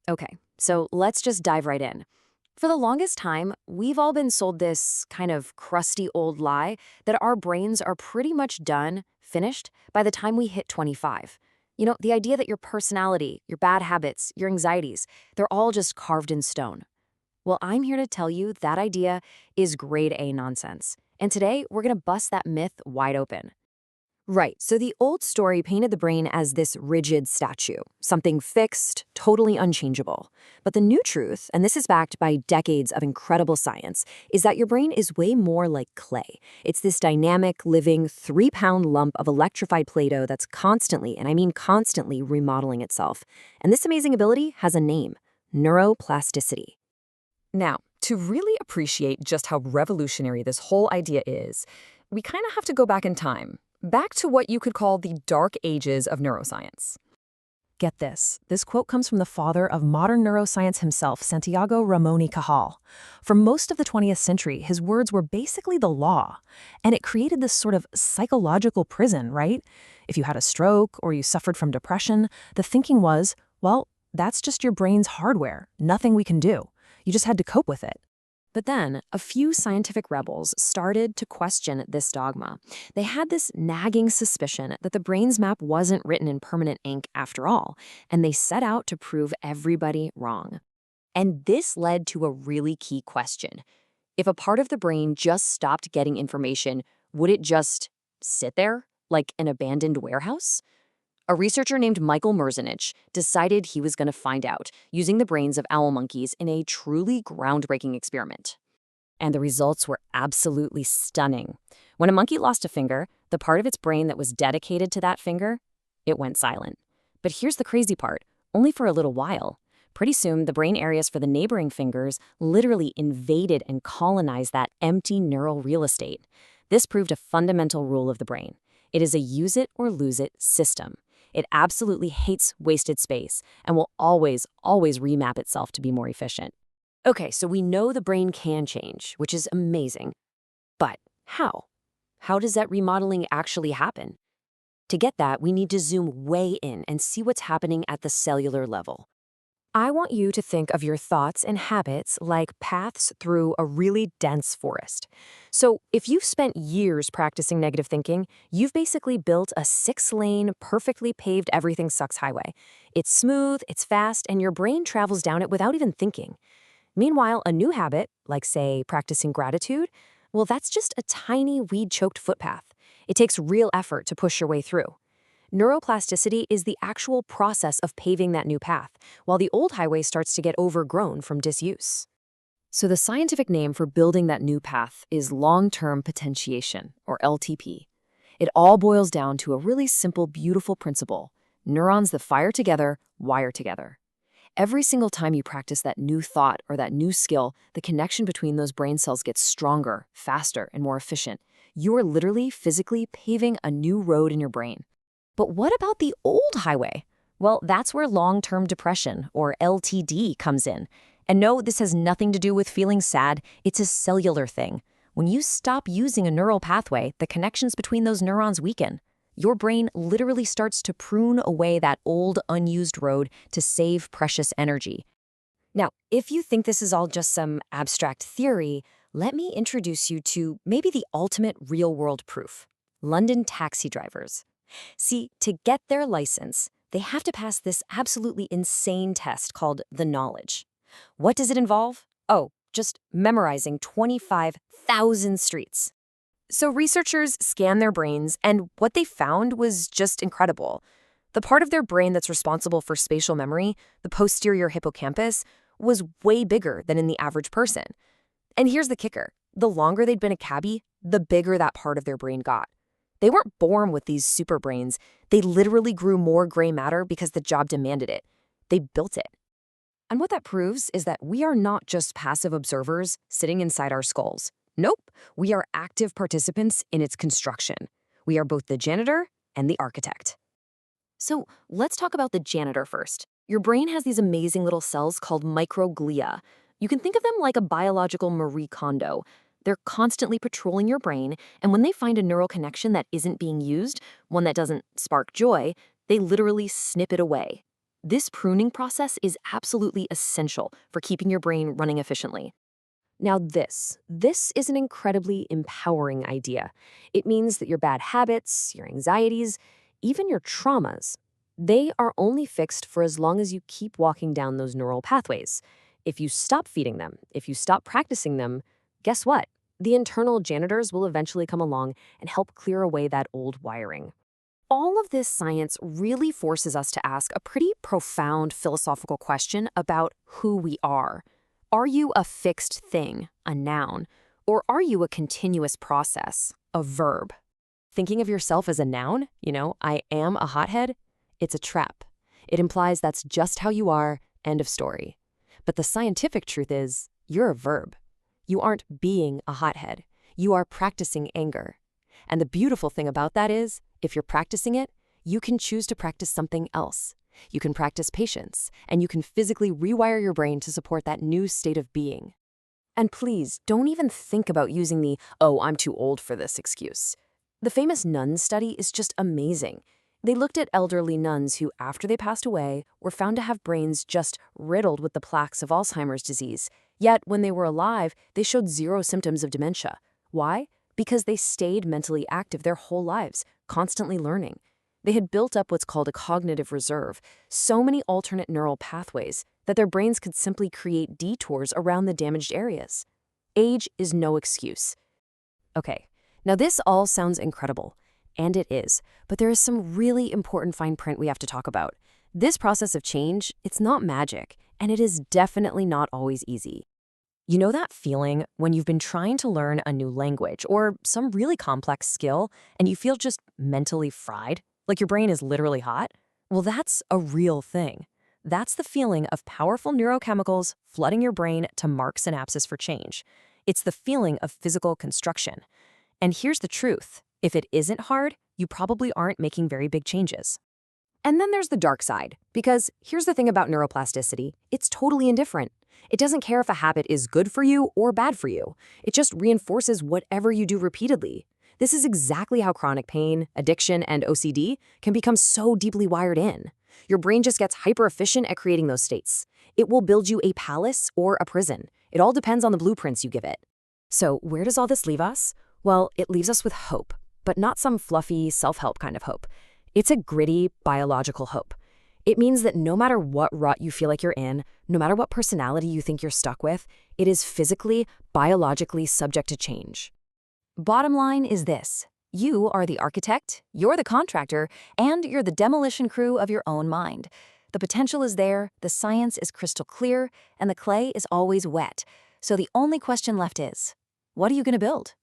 Okay, so let's just dive right in. For the longest time, we've all been sold this kind of crusty old lie that our brains are pretty much done, finished, by the time we hit 25. The idea that your personality, your bad habits, your anxieties, they're all just carved in stone. Well, I'm here to tell you that idea is grade A nonsense. And today, we're going to bust that myth wide open. Right. So the old story painted the brain as this rigid statue, something fixed, totally unchangeable. But the new truth, and this is backed by decades of incredible science, is that your brain is way more like clay. It's this dynamic, living, 3-pound lump of electrified Play-Doh that's constantly, and I mean constantly, remodeling itself. And this amazing ability has a name: neuroplasticity. Now, to really appreciate just how revolutionary this whole idea is, we kind of have to go back in time, back to what you could call the dark ages of neuroscience. Get this. This quote comes from the father of modern neuroscience himself, Santiago Ramon y Cajal. For most of the 20th century, his words were basically the law. And it created this sort of psychological prison, right? If you had a stroke or you suffered from depression, the thinking was, well, that's just your brain's hardware. Nothing we can do. You just had to cope with it. But then, a few scientific rebels started to question this dogma. They had this nagging suspicion that the brain's map wasn't written in permanent ink after all, and they set out to prove everybody wrong. And this led to a really key question. If a part of the brain just stopped getting information, would it just sit there, like an abandoned warehouse? A researcher named Michael Merzenich decided he was going to find out using the brains of owl monkeys in a truly groundbreaking experiment. And the results were absolutely stunning. When a monkey lost a finger, the part of its brain that was dedicated to that finger, it went silent. But here's the crazy part: only for a little while. Pretty soon, the brain areas for the neighboring fingers literally invaded and colonized that empty neural real estate. This proved a fundamental rule of the brain. It is a use it or lose it system. It absolutely hates wasted space and will always, always remap itself to be more efficient. Okay, so we know the brain can change, which is amazing. But how? How does that remodeling actually happen? To get that, we need to zoom way in and see what's happening at the cellular level. I want you to think of your thoughts and habits like paths through a really dense forest. So, if you've spent years practicing negative thinking, you've basically built a 6-lane, perfectly paved everything sucks highway. It's smooth, it's fast, and your brain travels down it without even thinking. Meanwhile, a new habit, like say practicing gratitude, well, that's just a tiny weed-choked footpath. It takes real effort to push your way through. Neuroplasticity is the actual process of paving that new path, while the old highway starts to get overgrown from disuse. So the scientific name for building that new path is long-term potentiation, or LTP. It all boils down to a really simple, beautiful principle: neurons that fire together, wire together. Every single time you practice that new thought or that new skill, the connection between those brain cells gets stronger, faster, and more efficient. You're literally physically paving a new road in your brain. But what about the old highway? Well, that's where long-term depression, or LTD, comes in. And no, this has nothing to do with feeling sad. It's a cellular thing. When you stop using a neural pathway, the connections between those neurons weaken. Your brain literally starts to prune away that old, unused road to save precious energy. Now, if you think this is all just some abstract theory, let me introduce you to maybe the ultimate real-world proof: London taxi drivers. See, to get their license, they have to pass this absolutely insane test called the knowledge. What does it involve? Oh, just memorizing 25,000 streets. So researchers scanned their brains, and what they found was just incredible. The part of their brain that's responsible for spatial memory, the posterior hippocampus, was way bigger than in the average person. And here's the kicker: the longer they'd been a cabbie, the bigger that part of their brain got. They weren't born with these super brains. They literally grew more gray matter because the job demanded it. They built it. And what that proves is that we are not just passive observers sitting inside our skulls. Nope, we are active participants in its construction. We are both the janitor and the architect. So let's talk about the janitor first. Your brain has these amazing little cells called microglia. You can think of them like a biological Marie Kondo. They're constantly patrolling your brain, and when they find a neural connection that isn't being used, one that doesn't spark joy, they literally snip it away. This pruning process is absolutely essential for keeping your brain running efficiently. Now this is an incredibly empowering idea. It means that your bad habits, your anxieties, even your traumas, they are only fixed for as long as you keep walking down those neural pathways. If you stop feeding them, if you stop practicing them, guess what? The internal janitors will eventually come along and help clear away that old wiring. All of this science really forces us to ask a pretty profound philosophical question about who we are. Are you a fixed thing, a noun, or are you a continuous process, a verb? Thinking of yourself as a noun, I am a hothead, it's a trap. It implies that's just how you are, end of story. But the scientific truth is, you're a verb. You aren't being a hothead. You are practicing anger. And the beautiful thing about that is, if you're practicing it, you can choose to practice something else. You can practice patience, and you can physically rewire your brain to support that new state of being. And please, don't even think about using the, "oh, I'm too old for this" excuse. The famous nun study is just amazing. They looked at elderly nuns who, after they passed away, were found to have brains just riddled with the plaques of Alzheimer's disease. Yet, when they were alive, they showed zero symptoms of dementia. Why? Because they stayed mentally active their whole lives, constantly learning. They had built up what's called a cognitive reserve, so many alternate neural pathways that their brains could simply create detours around the damaged areas. Age is no excuse. Okay, now this all sounds incredible, and it is, but there is some really important fine print we have to talk about. This process of change, it's not magic, and it is definitely not always easy. You know that feeling when you've been trying to learn a new language or some really complex skill, and you feel just mentally fried? Like your brain is literally hot? Well, that's a real thing. That's the feeling of powerful neurochemicals flooding your brain to mark synapses for change. It's the feeling of physical construction. And here's the truth. If it isn't hard, you probably aren't making very big changes. And then there's the dark side, because here's the thing about neuroplasticity. It's totally indifferent. It doesn't care if a habit is good for you or bad for you. It just reinforces whatever you do repeatedly. This is exactly how chronic pain, addiction, and OCD can become so deeply wired in. Your brain just gets hyper-efficient at creating those states. It will build you a palace or a prison. It all depends on the blueprints you give it. So where does all this leave us? Well, it leaves us with hope, but not some fluffy, self-help kind of hope. It's a gritty, biological hope. It means that no matter what rut you feel like you're in, no matter what personality you think you're stuck with, it is physically, biologically subject to change. Bottom line is this. You are the architect, you're the contractor, and you're the demolition crew of your own mind. The potential is there, the science is crystal clear, and the clay is always wet. So the only question left is, what are you going to build?